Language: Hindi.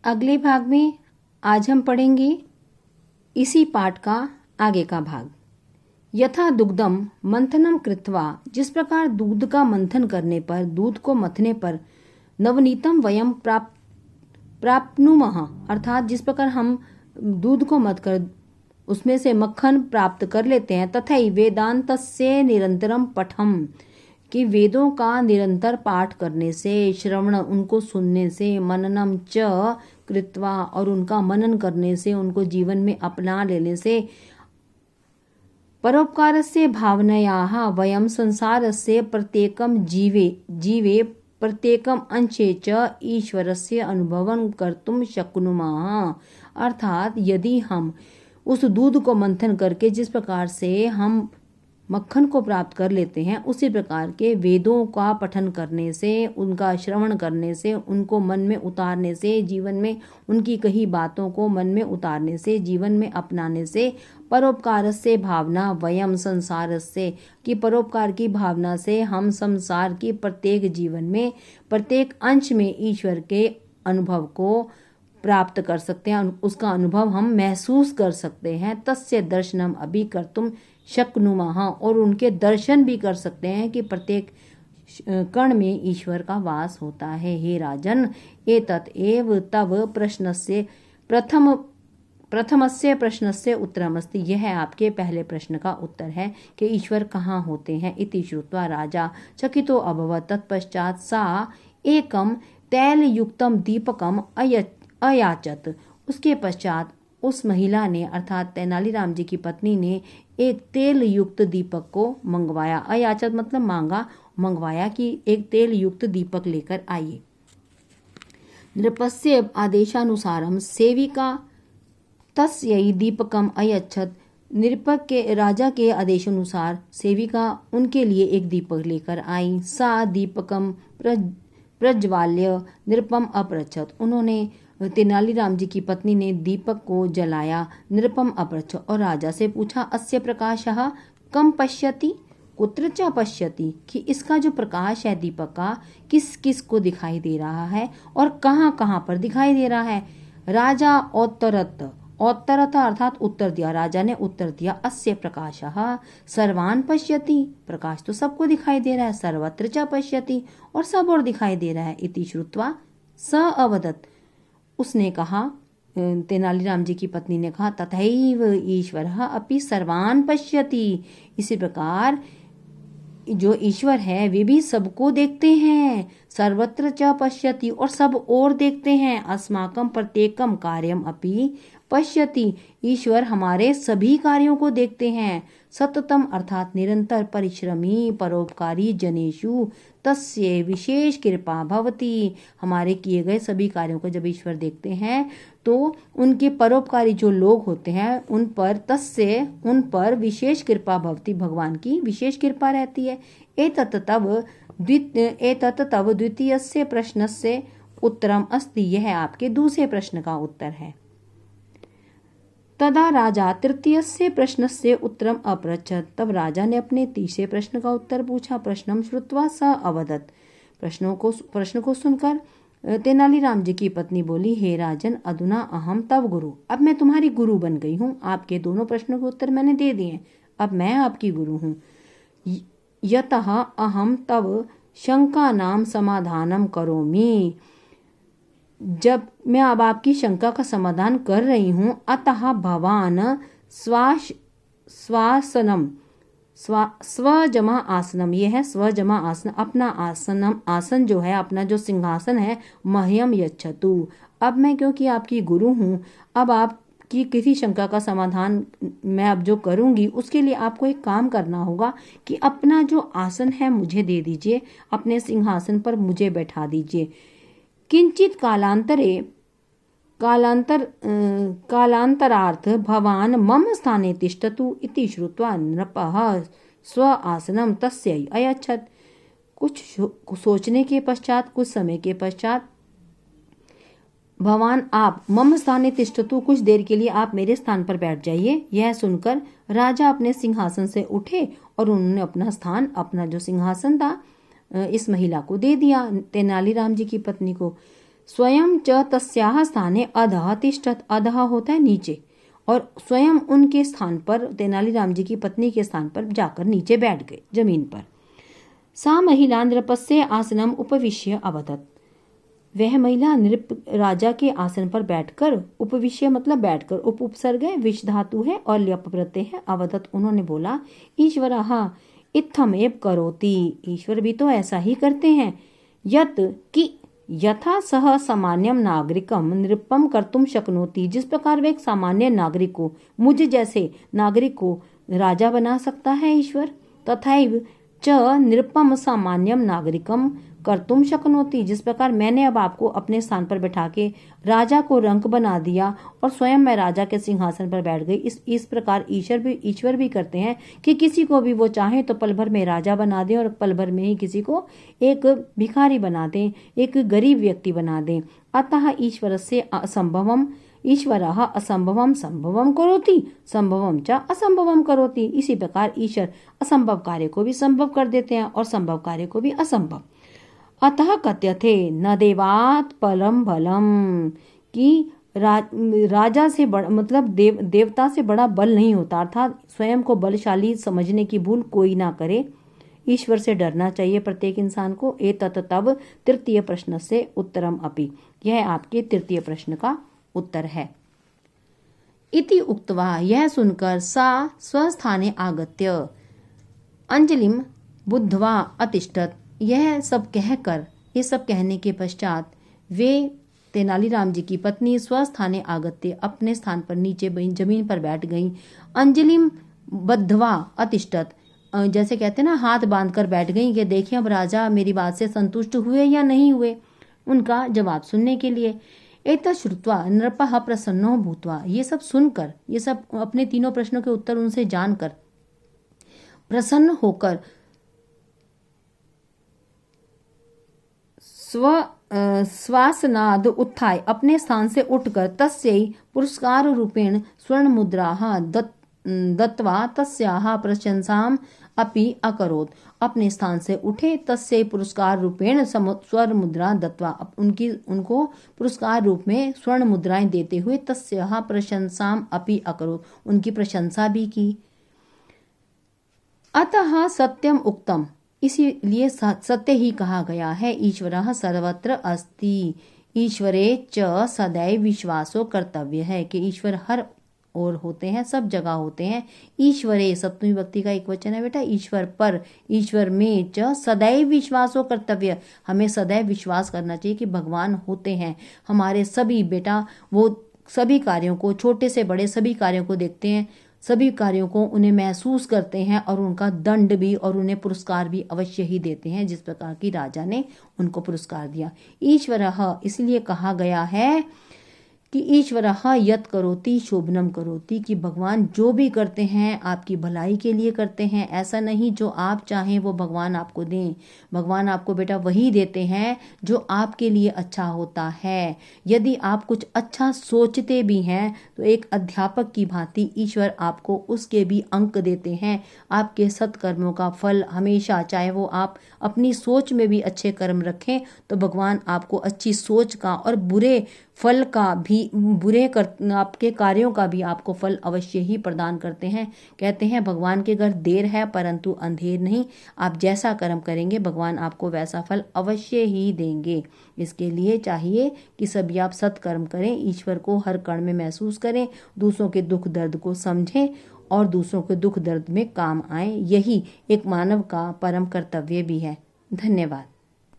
अगले भाग में आज हम पढ़ेंगे इसी पाठ का आगे का भाग। यथा दुग्धम मंथनम कृत्वा, जिस प्रकार दूध का मंथन करने पर, दूध को मथने पर नवनीतम वयम प्राप्नुमः, अर्थात जिस प्रकार हम दूध को मथ कर उसमें से मक्खन प्राप्त कर लेते हैं, तथै वेदांतस्य निरंतरम पठम, कि वेदों का निरंतर पाठ करने से, श्रवण उनको सुनने से, मननम च कृत्वा और उनका मनन करने से, उनको जीवन में अपना लेने से, परोपकारस्य भावनयाः वयं संसारस्य प्रत्येकं जीवे प्रत्येकम अंशे च ईश्वरस्य अनुभवं कर्तुं शक्नुमः। अर्थात यदि हम उस दूध को मंथन करके जिस प्रकार से हम मक्खन को प्राप्त कर लेते हैं, उसी प्रकार के वेदों का पठन करने से, उनका श्रवण करने से, उनको मन में उतारने से, जीवन में उनकी कही बातों को मन में उतारने से, जीवन में अपनाने से, परोपकारस्य भावना वयम संसारस्य, कि परोपकार की भावना से हम संसार की प्रत्येक जीवन में, प्रत्येक अंश में ईश्वर के अनुभव को प्राप्त कर सकते हैं, उसका अनुभव हम महसूस कर सकते हैं। तस्य दर्शनम अभी कर्तुम शक्नुमः, और उनके दर्शन भी कर सकते हैं कि प्रत्येक कण में ईश्वर का वास होता है। हे राजन, एतत् एव तव प्रश्नस्य प्रथमस्य प्रश्नस्य उत्तरमस्ति, यह आपके पहले प्रश्न का उत्तर है कि ईश्वर कहाँ होते हैं। इति श्रुत्वा राजा चकितो अभवत्। तत्पश्चात सा एकम तैलयुक्तम दीपकम अयाचत, उसके पश्चात उस महिला ने अर्थात तेनालीराम जी की पत्नी ने एक तेल युक्त दीपक को मंगवाया। अयाचत मतलब मांगा, मंगवाया कि एक तेल युक्त दीपक लेकर आइए। नृपस्य आदेशानुसारम सेविका तस्यै दीपकम अयच्छत, नृपक के राजा के आदेशानुसार सेविका उनके लिए एक दीपक लेकर आई। सा दीपकम प्रज्वाल्य नृपम अपृच्छत, उन्होंने तेनालीराम जी की पत्नी ने दीपक को जलाया। नृपम अपृच्छ, और राजा से पूछा, अस्य प्रकाशः कम पश्यति कुत्र च पश्यति, कि इसका जो प्रकाश है दीपक का किस किस को दिखाई दे रहा है और कहाँ कहाँ पर दिखाई दे रहा है। राजा औत्तरत अर्थात उत्तर दिया, राजा ने उत्तर दिया, अस्य प्रकाशः सर्वान् पश्यति, प्रकाश तो सबको दिखाई दे रहा है, सर्वत्र च पश्यति, और सब और दिखाई दे रहा है। इति श्रुत्वा स अवदत्, उसने कहा, तेनालीराम जी की पत्नी ने कहा, तथैव ईश्वरः अपि सर्वान् पश्यति, इसी प्रकार जो ईश्वर है वे भी सबको देखते हैं। सर्वत्र च पश्यति, और सब और देखते हैं। अस्माकं प्रत्येकम कार्यम अपि पश्यति, ईश्वर हमारे सभी कार्यों को देखते हैं। सततम अर्थात निरंतर परिश्रमी परोपकारी जनेषु तस्य विशेष कृपा भवति, हमारे किए गए सभी कार्यों को जब ईश्वर देखते हैं तो उनके परोपकारी जो लोग होते हैं उन पर विशेष कृपा भवति, भगवान की विशेष कृपा रहती है। एतत् तव द्वितीयस्य प्रश्नस्य उत्तरम अस्ति, यह आपके दूसरे प्रश्न का उत्तर है। तदा राजा तृतीयस्य प्रश्नस्य उत्तरम अपृच्छत्, तब राजा ने अपने तीसरे प्रश्न का उत्तर पूछा। प्रश्नम श्रुत्वा स अवदत्, प्रश्न को सुनकर तेनालीराम जी की पत्नी बोली, हे राजन, अधुना अहम तव गुरु, अब मैं तुम्हारी गुरु बन गई हूँ। आपके दोनों प्रश्नों के उत्तर मैंने दे दिए, अब मैं आपकी गुरु हूँ। यतः अहम तव शंकानां समाधानम करोमि, जब मैं अब आपकी शंका का समाधान कर रही हूँ। अतः भवान स्वजमा आसनम, यह है स्वजमा आसन, अपना आसन जो है, अपना जो सिंहासन है, मह्यम यच्छतु, अब मैं क्योंकि आपकी गुरु हूँ, अब आपकी किसी शंका का समाधान मैं अब जो करूँगी उसके लिए आपको एक काम करना होगा कि अपना जो आसन है मुझे दे दीजिए, अपने सिंहासन पर मुझे बैठा दीजिए। किंचित कालांतरार्थ भवान मम स्थाने तिष्ठतु। इति श्रुत्वा नृपः स्व आसनम तस्यै अयच्छत्, कुछ सोचने के पश्चात, कुछ समय के पश्चात, भवान आप मम स्थाने तिष्ठतु, कुछ देर के लिए आप मेरे स्थान पर बैठ जाइए। यह सुनकर राजा अपने सिंहासन से उठे और उन्होंने अपना स्थान, अपना जो सिंहासन था, इस महिला को दे दिया, तेनालीराम जी की पत्नी को। स्वयं च तस्याः स्थाने अधः तिष्ठत्। अधः होता है नीचे, और स्वयं उनके स्थान पर, तेनालीराम जी की पत्नी के स्थान पर जाकर नीचे बैठ गए जमीन पर। सा महिला नृपस्य आसनम उपविश्य अवदत्। वह महिला नृप राजा के आसन पर बैठकर, उपविश्य मतलब बैठकर, उपसर्ग है, विष धातु है और ल्यप प्रत्यय है, अवदत् उन्होंने बोला, ईश्वरः इत्थमेव करोति, ईश्वर भी तो ऐसा ही करते हैं, यत् कि यथा सह सामान्यम नागरिकम नृपम कर्तुम शक्नोति, जिस प्रकार वे एक सामान्य नागरिक को, मुझ जैसे नागरिक को राजा बना सकता है ईश्वर, तथैव च नृपम सामान्यम नागरिकम कर्तुम शक्नोति, जिस प्रकार मैंने अब आपको अपने स्थान पर बैठा के राजा को रंक बना दिया और स्वयं मैं राजा के सिंहासन पर बैठ गई, इस प्रकार ईश्वर भी करते हैं कि किसी को भी वो चाहे तो पल भर में राजा बना दें और पल भर में ही किसी को एक भिखारी बना दें, एक गरीब व्यक्ति बना दें। अतः ईश्वरस्य असंभवम ईश्वरः असंभवम संभवम करोति, संभवम च असंभवम करोति। इसी प्रकार ईश्वर असंभव कार्य को भी संभव कर देते हैं और संभव कार्य को भी असंभव। अतः कथ्यते न देवात् परम बलम, कि राजा से बड़ा मतलब देवता से बड़ा बल नहीं होता, अर्थात स्वयं को बलशाली समझने की भूल कोई ना करे। ईश्वर से डरना चाहिए प्रत्येक इंसान को। एतत् तब तृतीय प्रश्न से उत्तरम अपि, यह आपके तृतीय प्रश्न का उत्तर है। इति उक्त्वा, यह सुनकर सा स्वस्थाने आगत्य अंजलिम बुद्ध्वा अतिष्ठत्, यह सब कहकर, ये सब कहने के पश्चात वे तेनालीराम जी की पत्नी स्वस्थाने आगत्य अपने स्थान पर नीचे जमीन पर बैठ गईं। अंजलिम बद्ध्वा अतिष्ठत्, जैसे कहते हैं ना, हाथ बांधकर बैठ गईं कि देखिए अब राजा मेरी बात से संतुष्ट हुए या नहीं हुए, उनका जवाब सुनने के लिए। एतत् श्रुत्वा नृपः प्रसन्नो भूत्वा, ये सब सुनकर, ये सब अपने तीनों प्रश्नों के उत्तर उनसे जानकर प्रसन्न होकर स्वासनाद उत्थाय, अपने स्थान से उठकर तस्यै पुरस्कार रूपेण स्वर्ण मुद्राः दत्त्वा तस्याः प्रशंसाम अपि अकरोत्, अपने स्थान से उठे, तस्यै पुरस्कार रूपेण स्वर्ण मुद्रा दत्त्वा, उनको पुरस्कार रूप में स्वर्ण मुद्राएं देते हुए तस्याः प्रशंसाम अपि अकरोत्, उनकी प्रशंसा भी की। अतः सत्यम उक्तम, इसीलिए सत्य ही कहा गया है, ईश्वरः सर्वत्र अस्ति, ईश्वरे च सदैव विश्वासो कर्तव्य है, कि ईश्वर हर ओर होते हैं, सब जगह होते हैं। ईश्वरे सप्तमी विभक्ति का एक वचन है बेटा, ईश्वर पर, ईश्वर में च सदैव विश्वासो कर्तव्य, हमें सदैव विश्वास करना चाहिए कि भगवान होते हैं हमारे सभी, बेटा वो सभी कार्यों को, छोटे से बड़े सभी कार्यों को देखते हैं, सभी कार्यों को उन्हें महसूस करते हैं और उनका दंड भी और उन्हें पुरस्कार भी अवश्य ही देते हैं, जिस प्रकार की राजा ने उनको पुरस्कार दिया। ईश्वरः, इसलिए कहा गया है कि ईश्वरः यत् करोति शोभनम करोति, कि भगवान जो भी करते हैं आपकी भलाई के लिए करते हैं, ऐसा नहीं जो आप चाहें वो भगवान आपको दें। भगवान आपको बेटा वही देते हैं जो आपके लिए अच्छा होता है। यदि आप कुछ अच्छा सोचते भी हैं तो एक अध्यापक की भांति ईश्वर आपको उसके भी अंक देते हैं। आपके सत्कर्मों का फल हमेशा, चाहे वो आप अपनी सोच में भी अच्छे कर्म रखें तो भगवान आपको अच्छी सोच का और बुरे फल का भी, आपके कार्यों का भी आपको फल अवश्य ही प्रदान करते हैं। कहते हैं भगवान के घर देर है परंतु अंधेर नहीं, आप जैसा कर्म करेंगे भगवान आपको वैसा फल अवश्य ही देंगे। इसके लिए चाहिए कि सभी आप सत्कर्म करें, ईश्वर को हर कण में महसूस करें, दूसरों के दुख दर्द को समझें और दूसरों के दुख दर्द में काम आए। यही एक मानव का परम कर्तव्य भी है। धन्यवाद।